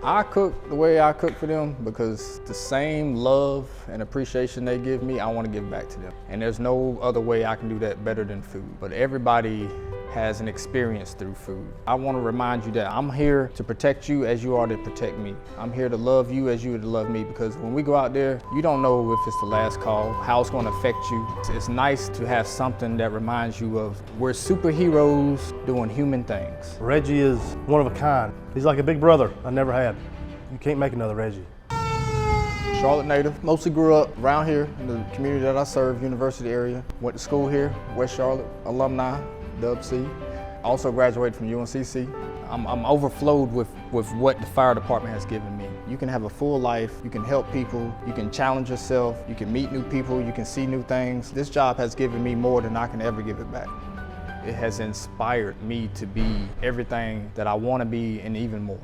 I cook the way I cook for them because the same love and appreciation they give me, I want to give back to them. And there's no other way I can do that better than food. But everybody has an experience through food. I want to remind you that I'm here to protect you as you are to protect me. I'm here to love you as you would love me, because when we go out there, you don't know if it's the last call, how it's going to affect you. It's nice to have something that reminds you of we're superheroes doing human things. Reggie is one of a kind. He's like a big brother I never had. You can't make another Reggie. Charlotte native, mostly grew up around here in the community that I serve, university area. Went to school here, West Charlotte, alumni. Dub C. Also graduated from UNCC. I'm overflowed with what the fire department has given me. You can have a full life, you can help people, you can challenge yourself, you can meet new people, you can see new things. This job has given me more than I can ever give it back. It has inspired me to be everything that I want to be and even more.